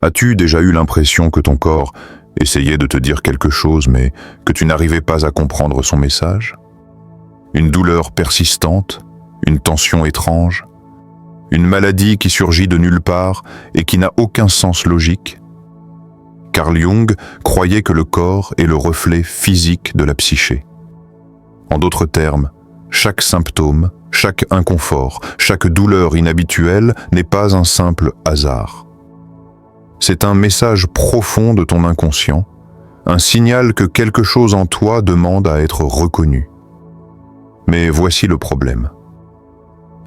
As-tu déjà eu l'impression que ton corps essayait de te dire quelque chose, mais que tu n'arrivais pas à comprendre son message? Une douleur persistante, une tension étrange, une maladie qui surgit de nulle part et qui n'a aucun sens logique? Carl Jung croyait que le corps est le reflet physique de la psyché. En d'autres termes, chaque symptôme, chaque inconfort, chaque douleur inhabituelle n'est pas un simple hasard. C'est un message profond de ton inconscient, un signal que quelque chose en toi demande à être reconnu. Mais voici le problème.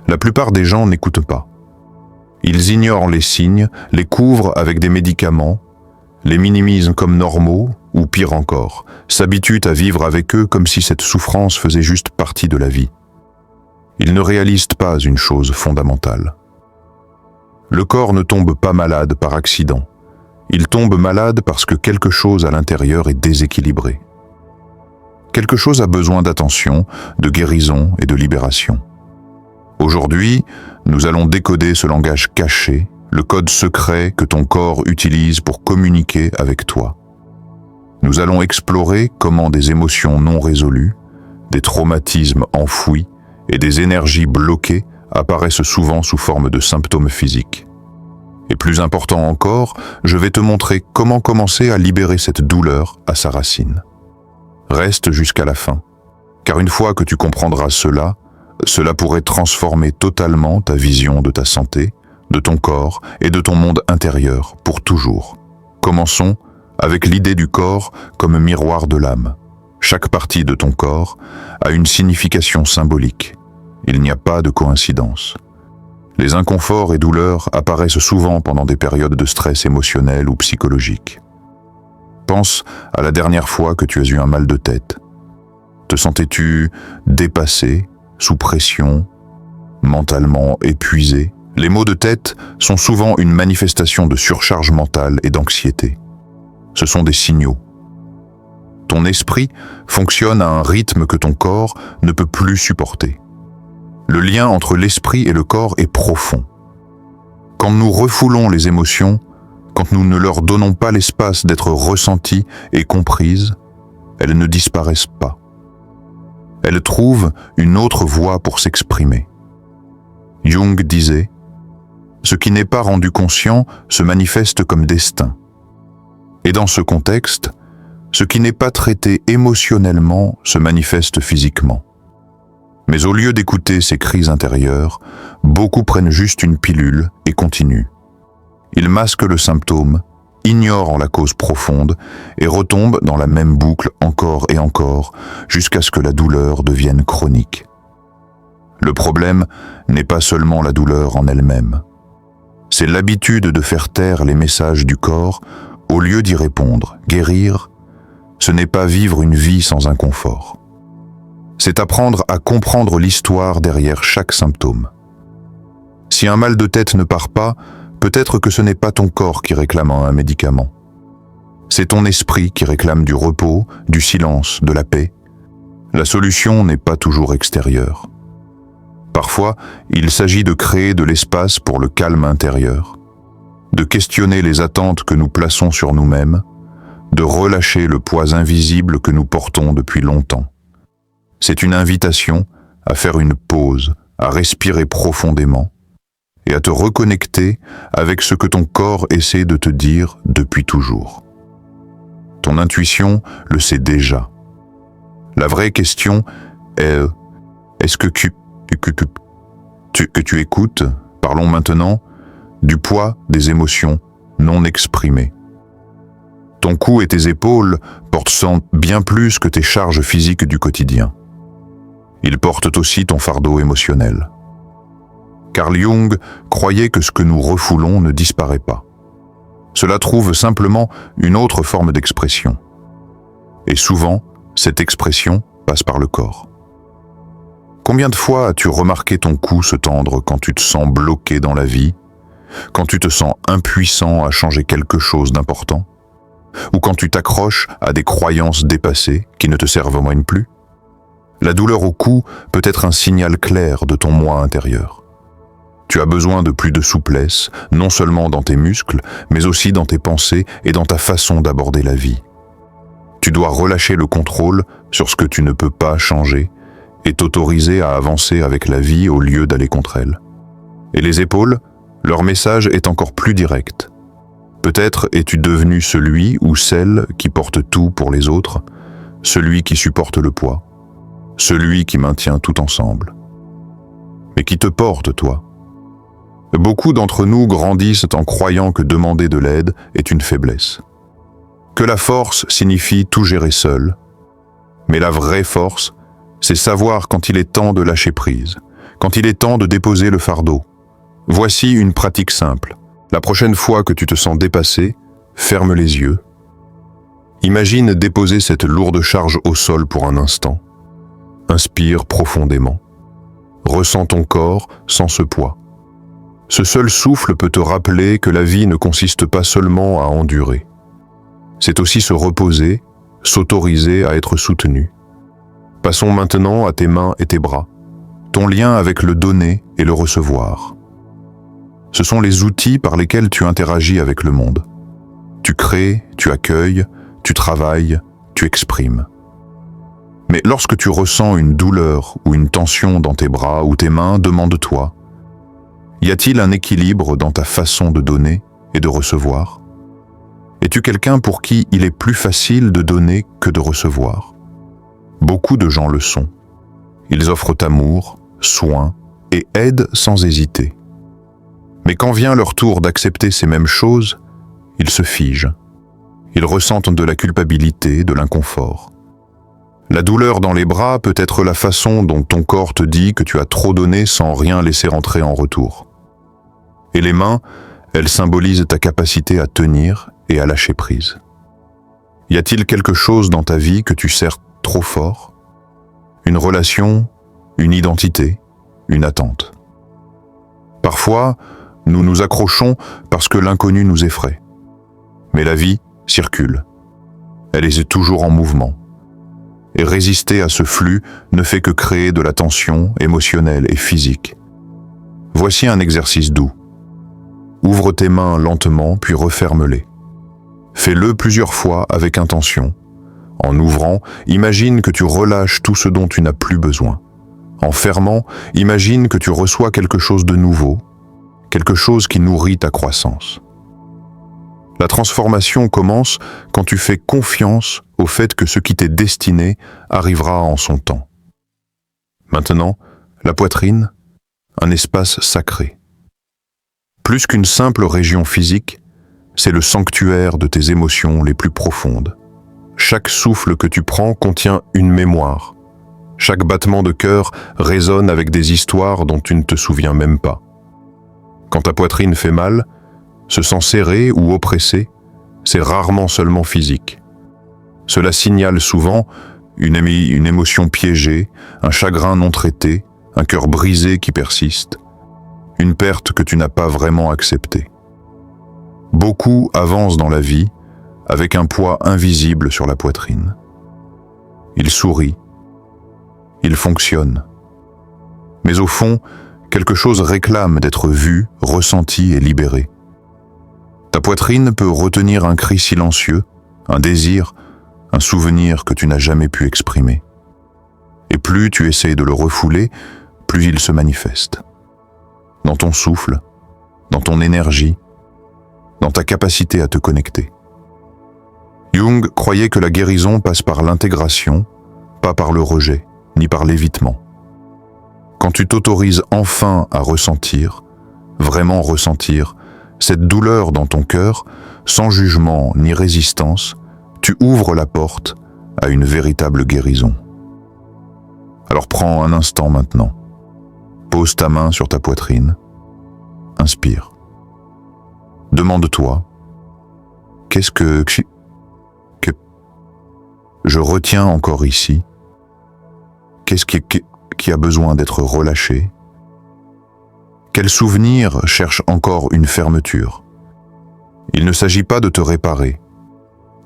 La plupart des gens n'écoutent pas. Ils ignorent les signes, les couvrent avec des médicaments, les minimisent comme normaux, ou pire encore, s'habituent à vivre avec eux comme si cette souffrance faisait juste partie de la vie. Ils ne réalisent pas une chose fondamentale. Le corps ne tombe pas malade par accident. Il tombe malade parce que quelque chose à l'intérieur est déséquilibré. Quelque chose a besoin d'attention, de guérison et de libération. Aujourd'hui, nous allons décoder ce langage caché, le code secret que ton corps utilise pour communiquer avec toi. Nous allons explorer comment des émotions non résolues, des traumatismes enfouis et des énergies bloquées apparaissent souvent sous forme de symptômes physiques. Et plus important encore, je vais te montrer comment commencer à libérer cette douleur à sa racine. Reste jusqu'à la fin, car une fois que tu comprendras cela pourrait transformer totalement ta vision de ta santé, de ton corps et de ton monde intérieur pour toujours. Commençons avec l'idée du corps comme miroir de l'âme. Chaque partie de ton corps a une signification symbolique. Il n'y a pas de coïncidence. Les inconforts et douleurs apparaissent souvent pendant des périodes de stress émotionnel ou psychologique. Pense à la dernière fois que tu as eu un mal de tête. Te sentais-tu dépassé, sous pression, mentalement épuisé? Les maux de tête sont souvent une manifestation de surcharge mentale et d'anxiété. Ce sont des signaux. Ton esprit fonctionne à un rythme que ton corps ne peut plus supporter. Le lien entre l'esprit et le corps est profond. Quand nous refoulons les émotions, quand nous ne leur donnons pas l'espace d'être ressenties et comprises, elles ne disparaissent pas. Elles trouvent une autre voie pour s'exprimer. Jung disait « Ce qui n'est pas rendu conscient se manifeste comme destin ». Et dans ce contexte, ce qui n'est pas traité émotionnellement se manifeste physiquement. Mais au lieu d'écouter ces cris intérieurs, beaucoup prennent juste une pilule et continuent. Ils masquent le symptôme, ignorent la cause profonde et retombent dans la même boucle encore et encore jusqu'à ce que la douleur devienne chronique. Le problème n'est pas seulement la douleur en elle-même. C'est l'habitude de faire taire les messages du corps au lieu d'y répondre. Guérir, ce n'est pas vivre une vie sans inconfort. C'est apprendre à comprendre l'histoire derrière chaque symptôme. Si un mal de tête ne part pas, peut-être que ce n'est pas ton corps qui réclame un médicament. C'est ton esprit qui réclame du repos, du silence, de la paix. La solution n'est pas toujours extérieure. Parfois, il s'agit de créer de l'espace pour le calme intérieur, de questionner les attentes que nous plaçons sur nous-mêmes, de relâcher le poids invisible que nous portons depuis longtemps. C'est une invitation à faire une pause, à respirer profondément et à te reconnecter avec ce que ton corps essaie de te dire depuis toujours. Ton intuition le sait déjà. La vraie question est est-ce que tu écoutes, parlons maintenant, du poids des émotions non exprimées. Ton cou et tes épaules portent bien plus que tes charges physiques du quotidien. Ils portent aussi ton fardeau émotionnel. Carl Jung croyait que ce que nous refoulons ne disparaît pas. Cela trouve simplement une autre forme d'expression. Et souvent, cette expression passe par le corps. Combien de fois as-tu remarqué ton cou se tendre quand tu te sens bloqué dans la vie, quand tu te sens impuissant à changer quelque chose d'important, ou quand tu t'accroches à des croyances dépassées qui ne te servent même plus? La douleur au cou peut être un signal clair de ton moi intérieur. Tu as besoin de plus de souplesse, non seulement dans tes muscles, mais aussi dans tes pensées et dans ta façon d'aborder la vie. Tu dois relâcher le contrôle sur ce que tu ne peux pas changer et t'autoriser à avancer avec la vie au lieu d'aller contre elle. Et les épaules, leur message est encore plus direct. Peut-être es-tu devenu celui ou celle qui porte tout pour les autres, celui qui supporte le poids, celui qui maintient tout ensemble. Mais qui te porte, toi? Beaucoup d'entre nous grandissent en croyant que demander de l'aide est une faiblesse. Que la force signifie tout gérer seul. Mais la vraie force, c'est savoir quand il est temps de lâcher prise, quand il est temps de déposer le fardeau. Voici une pratique simple. La prochaine fois que tu te sens dépassé, ferme les yeux. Imagine déposer cette lourde charge au sol pour un instant. Inspire profondément. Ressens ton corps sans ce poids. Ce seul souffle peut te rappeler que la vie ne consiste pas seulement à endurer. C'est aussi se reposer, s'autoriser à être soutenu. Passons maintenant à tes mains et tes bras, ton lien avec le donner et le recevoir. Ce sont les outils par lesquels tu interagis avec le monde. Tu crées, tu accueilles, tu travailles, tu exprimes. Mais lorsque tu ressens une douleur ou une tension dans tes bras ou tes mains, demande-toi, y a-t-il un équilibre dans ta façon de donner et de recevoir? Es-tu quelqu'un pour qui il est plus facile de donner que de recevoir? Beaucoup de gens le sont. Ils offrent amour, soin et aide sans hésiter. Mais quand vient leur tour d'accepter ces mêmes choses, ils se figent. Ils ressentent de la culpabilité, de l'inconfort. La douleur dans les bras peut être la façon dont ton corps te dit que tu as trop donné sans rien laisser entrer en retour. Et les mains, elles symbolisent ta capacité à tenir et à lâcher prise. Y a-t-il quelque chose dans ta vie que tu serres trop fort? Une relation, une identité, une attente. Parfois, nous nous accrochons parce que l'inconnu nous effraie. Mais la vie circule. Elle est toujours en mouvement. Et résister à ce flux ne fait que créer de la tension émotionnelle et physique. Voici un exercice doux. Ouvre tes mains lentement, puis referme-les. Fais-le plusieurs fois avec intention. En ouvrant, imagine que tu relâches tout ce dont tu n'as plus besoin. En fermant, imagine que tu reçois quelque chose de nouveau, quelque chose qui nourrit ta croissance. La transformation commence quand tu fais confiance au fait que ce qui t'est destiné arrivera en son temps. Maintenant, la poitrine, un espace sacré. Plus qu'une simple région physique, c'est le sanctuaire de tes émotions les plus profondes. Chaque souffle que tu prends contient une mémoire. Chaque battement de cœur résonne avec des histoires dont tu ne te souviens même pas. Quand ta poitrine fait mal, se sent serrée ou oppressée, c'est rarement seulement physique. Cela signale souvent une émotion piégée, un chagrin non traité, un cœur brisé qui persiste, une perte que tu n'as pas vraiment acceptée. Beaucoup avancent dans la vie avec un poids invisible sur la poitrine. Ils sourient, ils fonctionnent. Mais au fond, quelque chose réclame d'être vu, ressenti et libéré. Ta poitrine peut retenir un cri silencieux, un désir, un souvenir que tu n'as jamais pu exprimer. Et plus tu essaies de le refouler, plus il se manifeste. Dans ton souffle, dans ton énergie, dans ta capacité à te connecter. Jung croyait que la guérison passe par l'intégration, pas par le rejet, ni par l'évitement. Quand tu t'autorises enfin à ressentir, vraiment ressentir, cette douleur dans ton cœur, sans jugement ni résistance, tu ouvres la porte à une véritable guérison. Alors prends un instant maintenant. Pose ta main sur ta poitrine. Inspire. Demande-toi, qu'est-ce que je retiens encore ici? Qu'est-ce qui a besoin d'être relâché? Quel souvenir cherche encore une fermeture? Il ne s'agit pas de te réparer.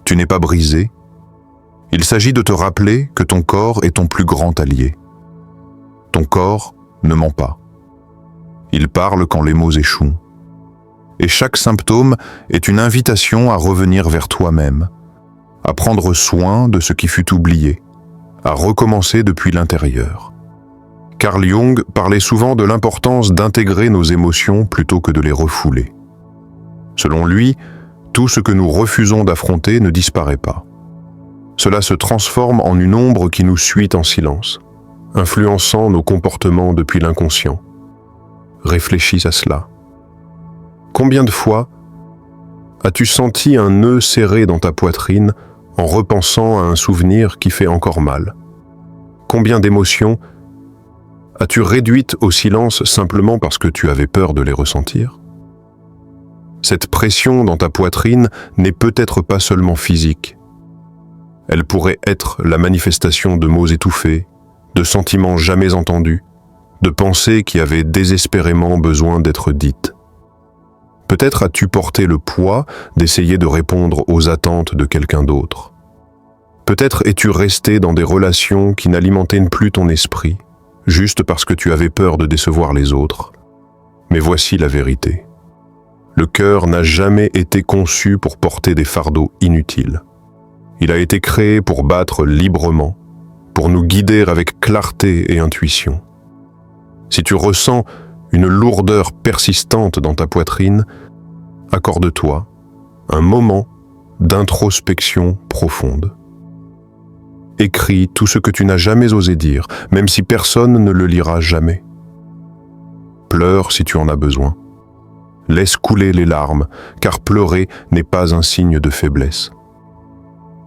Tu n'es pas brisé. Il s'agit de te rappeler que ton corps est ton plus grand allié. Ton corps ne ment pas. Il parle quand les mots échouent. Et chaque symptôme est une invitation à revenir vers toi-même, à prendre soin de ce qui fut oublié, à recommencer depuis l'intérieur. Carl Jung parlait souvent de l'importance d'intégrer nos émotions plutôt que de les refouler. Selon lui, tout ce que nous refusons d'affronter ne disparaît pas. Cela se transforme en une ombre qui nous suit en silence, influençant nos comportements depuis l'inconscient. Réfléchis à cela. Combien de fois as-tu senti un nœud serré dans ta poitrine en repensant à un souvenir qui fait encore mal? Combien d'émotions as-tu réduites au silence simplement parce que tu avais peur de les ressentir? Cette pression dans ta poitrine n'est peut-être pas seulement physique. Elle pourrait être la manifestation de mots étouffés, de sentiments jamais entendus, de pensées qui avaient désespérément besoin d'être dites. Peut-être as-tu porté le poids d'essayer de répondre aux attentes de quelqu'un d'autre. Peut-être es-tu resté dans des relations qui n'alimentaient plus ton esprit, juste parce que tu avais peur de décevoir les autres. Mais voici la vérité. Le cœur n'a jamais été conçu pour porter des fardeaux inutiles. Il a été créé pour battre librement, pour nous guider avec clarté et intuition. Si tu ressens une lourdeur persistante dans ta poitrine, accorde-toi un moment d'introspection profonde. Écris tout ce que tu n'as jamais osé dire, même si personne ne le lira jamais. Pleure si tu en as besoin. Laisse couler les larmes, car pleurer n'est pas un signe de faiblesse.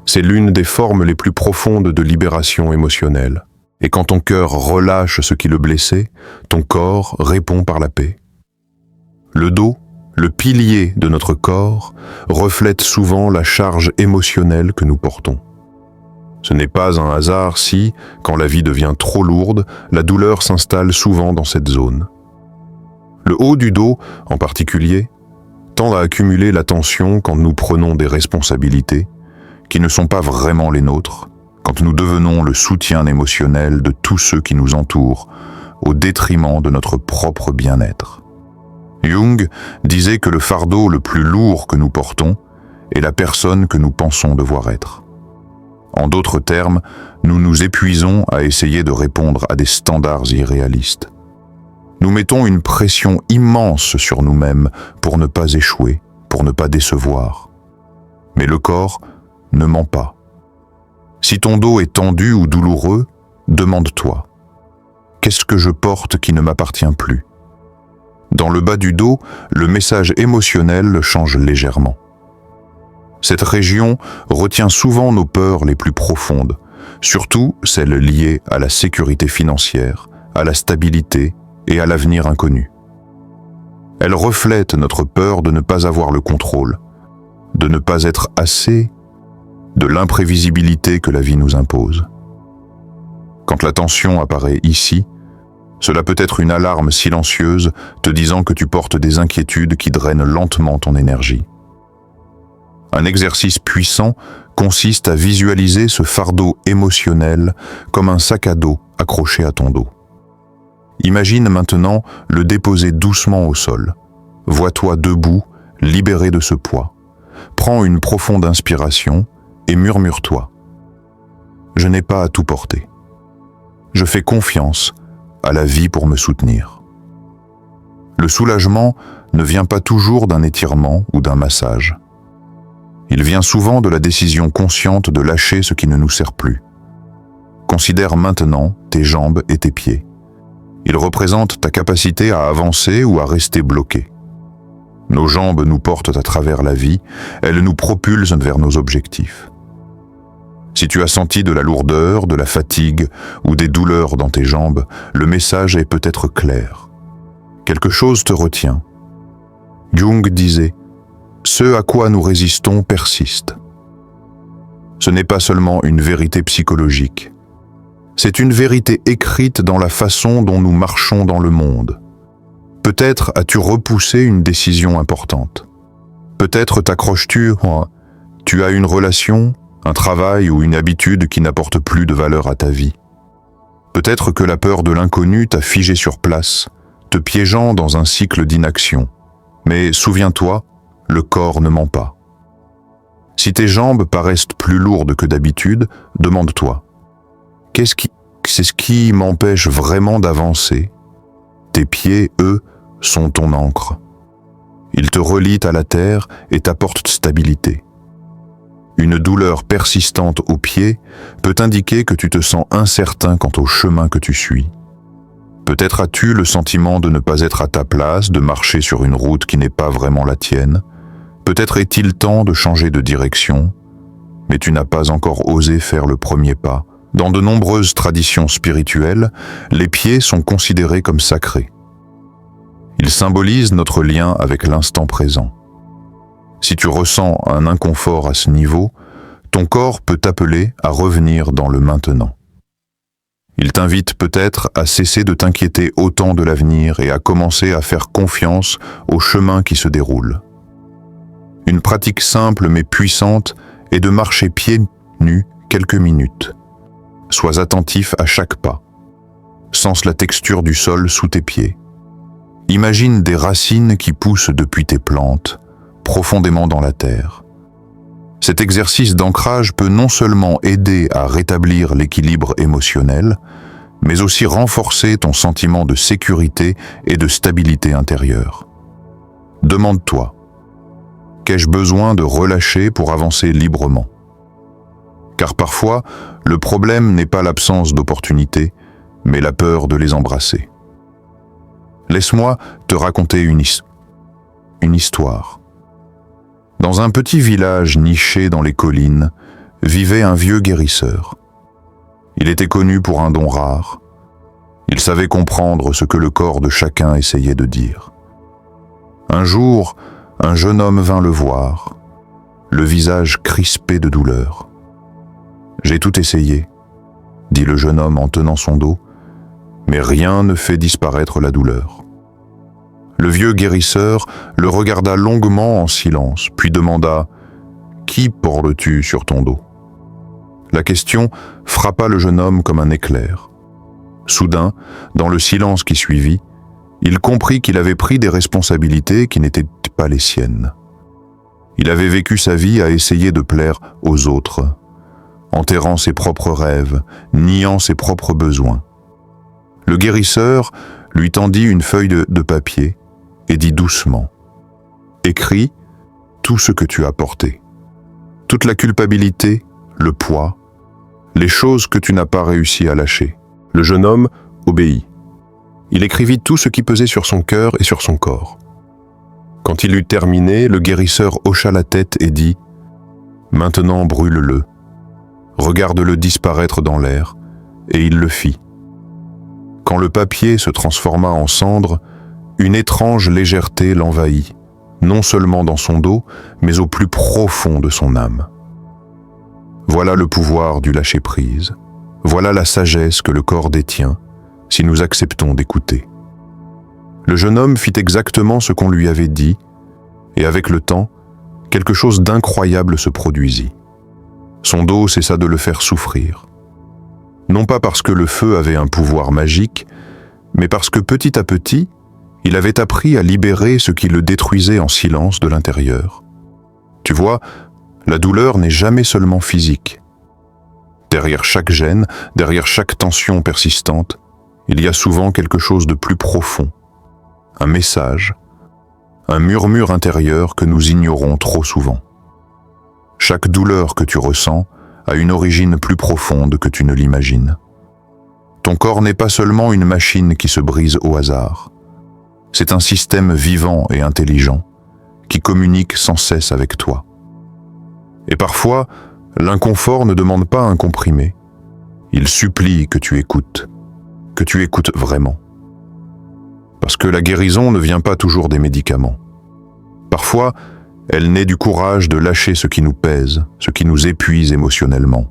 C'est l'une des formes les plus profondes de libération émotionnelle. Et quand ton cœur relâche ce qui le blessait, ton corps répond par la paix. Le dos, le pilier de notre corps, reflète souvent la charge émotionnelle que nous portons. Ce n'est pas un hasard si, quand la vie devient trop lourde, la douleur s'installe souvent dans cette zone. Le haut du dos, en particulier, tend à accumuler la tension quand nous prenons des responsabilités qui ne sont pas vraiment les nôtres, quand nous devenons le soutien émotionnel de tous ceux qui nous entourent, au détriment de notre propre bien-être. Jung disait que le fardeau le plus lourd que nous portons est la personne que nous pensons devoir être. En d'autres termes, nous nous épuisons à essayer de répondre à des standards irréalistes. Nous mettons une pression immense sur nous-mêmes pour ne pas échouer, pour ne pas décevoir. Mais le corps ne ment pas. Si ton dos est tendu ou douloureux, demande-toi, qu'est-ce que je porte qui ne m'appartient plus? Dans le bas du dos, le message émotionnel change légèrement. Cette région retient souvent nos peurs les plus profondes, surtout celles liées à la sécurité financière, à la stabilité et à l'avenir inconnu. Elle reflète notre peur de ne pas avoir le contrôle, de ne pas être assez, de l'imprévisibilité que la vie nous impose. Quand la tension apparaît ici, cela peut être une alarme silencieuse te disant que tu portes des inquiétudes qui drainent lentement ton énergie. Un exercice puissant consiste à visualiser ce fardeau émotionnel comme un sac à dos accroché à ton dos. Imagine maintenant le déposer doucement au sol. Vois-toi debout, libéré de ce poids. Prends une profonde inspiration et murmure-toi. Je n'ai pas à tout porter. Je fais confiance à la vie pour me soutenir. Le soulagement ne vient pas toujours d'un étirement ou d'un massage. Il vient souvent de la décision consciente de lâcher ce qui ne nous sert plus. Considère maintenant tes jambes et tes pieds. Ils représentent ta capacité à avancer ou à rester bloqué. Nos jambes nous portent à travers la vie, elles nous propulsent vers nos objectifs. Si tu as senti de la lourdeur, de la fatigue ou des douleurs dans tes jambes, le message est peut-être clair. Quelque chose te retient. Jung disait « Ce à quoi nous résistons persiste ». Ce n'est pas seulement une vérité psychologique. C'est une vérité écrite dans la façon dont nous marchons dans le monde. Peut-être as-tu repoussé une décision importante. Peut-être t'accroches-tu, tu as une relation, un travail ou une habitude qui n'apporte plus de valeur à ta vie. Peut-être que la peur de l'inconnu t'a figé sur place, te piégeant dans un cycle d'inaction. Mais souviens-toi, le corps ne ment pas. Si tes jambes paraissent plus lourdes que d'habitude, demande-toi, c'est ce qui m'empêche vraiment d'avancer? Tes pieds, eux, sont ton ancre. Ils te relient à la terre et t'apportent stabilité. Une douleur persistante aux pieds peut indiquer que tu te sens incertain quant au chemin que tu suis. Peut-être as-tu le sentiment de ne pas être à ta place, de marcher sur une route qui n'est pas vraiment la tienne. Peut-être est-il temps de changer de direction, mais tu n'as pas encore osé faire le premier pas. Dans de nombreuses traditions spirituelles, les pieds sont considérés comme sacrés. Ils symbolisent notre lien avec l'instant présent. Si tu ressens un inconfort à ce niveau, ton corps peut t'appeler à revenir dans le maintenant. Il t'invite peut-être à cesser de t'inquiéter autant de l'avenir et à commencer à faire confiance au chemin qui se déroule. Une pratique simple mais puissante est de marcher pieds nus quelques minutes. Sois attentif à chaque pas. Sens la texture du sol sous tes pieds. Imagine des racines qui poussent depuis tes plantes, profondément dans la terre. Cet exercice d'ancrage peut non seulement aider à rétablir l'équilibre émotionnel, mais aussi renforcer ton sentiment de sécurité et de stabilité intérieure. Demande-toi, qu'ai-je besoin de relâcher pour avancer librement? Car parfois, le problème n'est pas l'absence d'opportunités, mais la peur de les embrasser. Laisse-moi te raconter une histoire. Dans un petit village niché dans les collines, vivait un vieux guérisseur. Il était connu pour un don rare. Il savait comprendre ce que le corps de chacun essayait de dire. Un jour, un jeune homme vint le voir, le visage crispé de douleur. « J'ai tout essayé », dit le jeune homme en tenant son dos, mais rien ne fait disparaître la douleur. Le vieux guérisseur le regarda longuement en silence, puis demanda « Qui portes-tu sur ton dos ?» La question frappa le jeune homme comme un éclair. Soudain, dans le silence qui suivit, il comprit qu'il avait pris des responsabilités qui n'étaient pas les siennes. Il avait vécu sa vie à essayer de plaire aux autres, enterrant ses propres rêves, niant ses propres besoins. Le guérisseur lui tendit une feuille de papier et dit doucement « Écris tout ce que tu as porté, toute la culpabilité, le poids, les choses que tu n'as pas réussi à lâcher. » Le jeune homme obéit. Il écrivit tout ce qui pesait sur son cœur et sur son corps. Quand il eut terminé, le guérisseur hocha la tête et dit « Maintenant brûle-le. Regarde-le disparaître dans l'air. » Et il le fit. Quand le papier se transforma en cendre, une étrange légèreté l'envahit, non seulement dans son dos, mais au plus profond de son âme. Voilà le pouvoir du lâcher-prise. Voilà la sagesse que le corps détient, si nous acceptons d'écouter. Le jeune homme fit exactement ce qu'on lui avait dit, et avec le temps, quelque chose d'incroyable se produisit. Son dos cessa de le faire souffrir. Non pas parce que le feu avait un pouvoir magique, mais parce que petit à petit, il avait appris à libérer ce qui le détruisait en silence de l'intérieur. Tu vois, la douleur n'est jamais seulement physique. Derrière chaque gêne, derrière chaque tension persistante, il y a souvent quelque chose de plus profond, un message, un murmure intérieur que nous ignorons trop souvent. Chaque douleur que tu ressens a une origine plus profonde que tu ne l'imagines. Ton corps n'est pas seulement une machine qui se brise au hasard. C'est un système vivant et intelligent qui communique sans cesse avec toi. Et parfois, l'inconfort ne demande pas un comprimé. Il supplie que tu écoutes vraiment. Parce que la guérison ne vient pas toujours des médicaments. Parfois, elle naît du courage de lâcher ce qui nous pèse, ce qui nous épuise émotionnellement,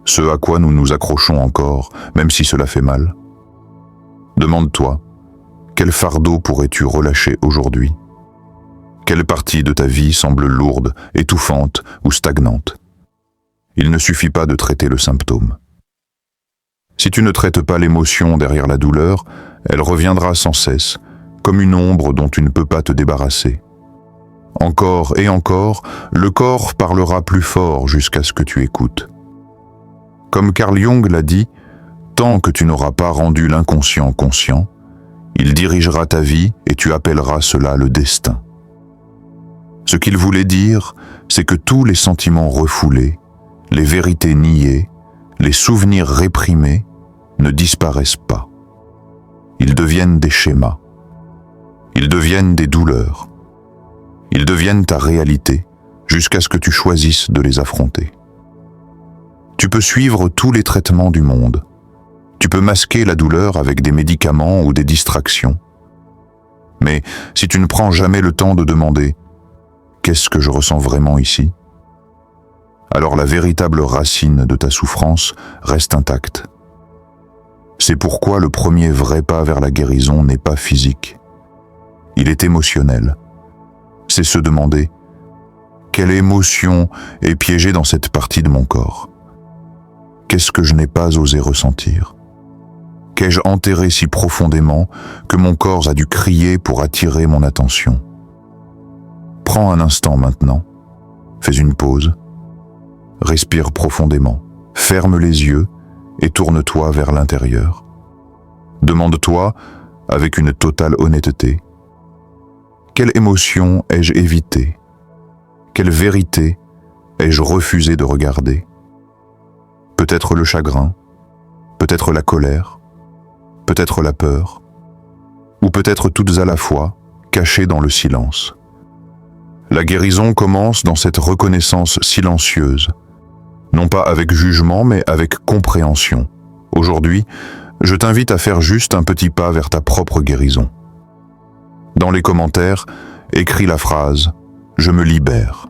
ce à quoi nous nous accrochons encore, même si cela fait mal. Demande-toi, quel fardeau pourrais-tu relâcher aujourd'hui? Quelle partie de ta vie semble lourde, étouffante ou stagnante? Il ne suffit pas de traiter le symptôme. Si tu ne traites pas l'émotion derrière la douleur, elle reviendra sans cesse, comme une ombre dont tu ne peux pas te débarrasser. Encore et encore, le corps parlera plus fort jusqu'à ce que tu écoutes. Comme Carl Jung l'a dit, tant que tu n'auras pas rendu l'inconscient conscient, il dirigera ta vie et tu appelleras cela le destin. Ce qu'il voulait dire, c'est que tous les sentiments refoulés, les vérités niées, les souvenirs réprimés ne disparaissent pas. Ils deviennent des schémas. Ils deviennent des douleurs. Ils deviennent ta réalité jusqu'à ce que tu choisisses de les affronter. Tu peux suivre tous les traitements du monde. Tu peux masquer la douleur avec des médicaments ou des distractions. Mais si tu ne prends jamais le temps de demander « Qu'est-ce que je ressens vraiment ici ?», alors la véritable racine de ta souffrance reste intacte. C'est pourquoi le premier vrai pas vers la guérison n'est pas physique. Il est émotionnel. C'est se demander « Quelle émotion est piégée dans cette partie de mon corps ? Qu'est-ce que je n'ai pas osé ressentir ? Qu'ai-je enterré si profondément que mon corps a dû crier pour attirer mon attention ? » Prends un instant maintenant, fais une pause, respire profondément, ferme les yeux et tourne-toi vers l'intérieur. Demande-toi, avec une totale honnêteté, quelle émotion ai-je évité ? Quelle vérité ai-je refusé de regarder ? Peut-être le chagrin, peut-être la colère, peut-être la peur, ou peut-être toutes à la fois, cachées dans le silence. La guérison commence dans cette reconnaissance silencieuse, non pas avec jugement, mais avec compréhension. Aujourd'hui, je t'invite à faire juste un petit pas vers ta propre guérison. Dans les commentaires, écris la phrase « Je me libère ».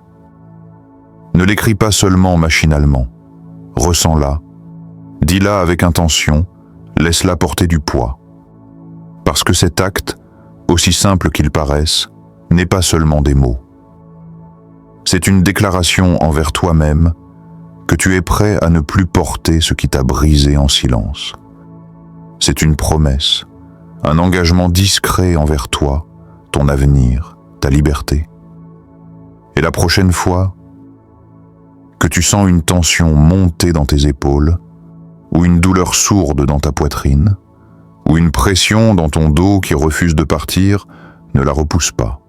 Ne l'écris pas seulement machinalement. Ressens-la, dis-la avec intention, laisse-la porter du poids. Parce que cet acte, aussi simple qu'il paraisse, n'est pas seulement des mots. C'est une déclaration envers toi-même que tu es prêt à ne plus porter ce qui t'a brisé en silence. C'est une promesse, un engagement discret envers toi, ton avenir, ta liberté. Et la prochaine fois que tu sens une tension monter dans tes épaules, ou une douleur sourde dans ta poitrine, ou une pression dans ton dos qui refuse de partir, ne la repousse pas.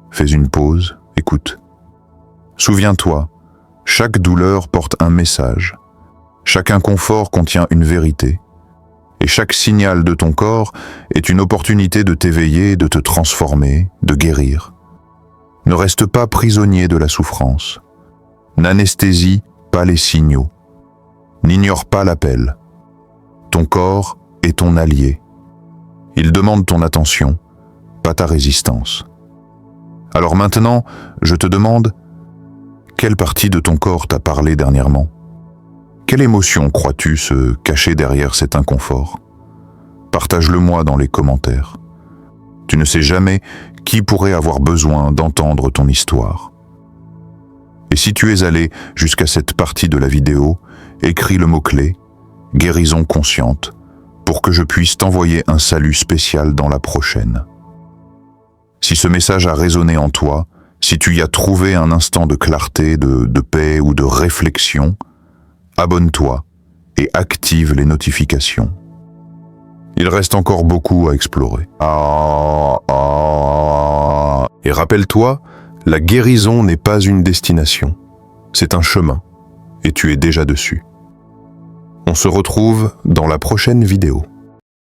Fais une pause, écoute. Souviens-toi, chaque douleur porte un message, chaque inconfort contient une vérité, et chaque signal de ton corps est une opportunité de t'éveiller, de te transformer, de guérir. Ne reste pas prisonnier de la souffrance. N'anesthésie pas les signaux. N'ignore pas l'appel. Ton corps est ton allié. Il demande ton attention, pas ta résistance. Alors maintenant, je te demande, quelle partie de ton corps t'a parlé dernièrement ? Quelle émotion crois-tu se cacher derrière cet inconfort ? Partage-le-moi dans les commentaires. Tu ne sais jamais qui pourrait avoir besoin d'entendre ton histoire. Et si tu es allé jusqu'à cette partie de la vidéo, écris le mot-clé « Guérison consciente » pour que je puisse t'envoyer un salut spécial dans la prochaine. Si ce message a résonné en toi, si tu y as trouvé un instant de clarté, de paix ou de réflexion, abonne-toi et active les notifications. Il reste encore beaucoup à explorer. Et rappelle-toi, la guérison n'est pas une destination, c'est un chemin, et tu es déjà dessus. On se retrouve dans la prochaine vidéo.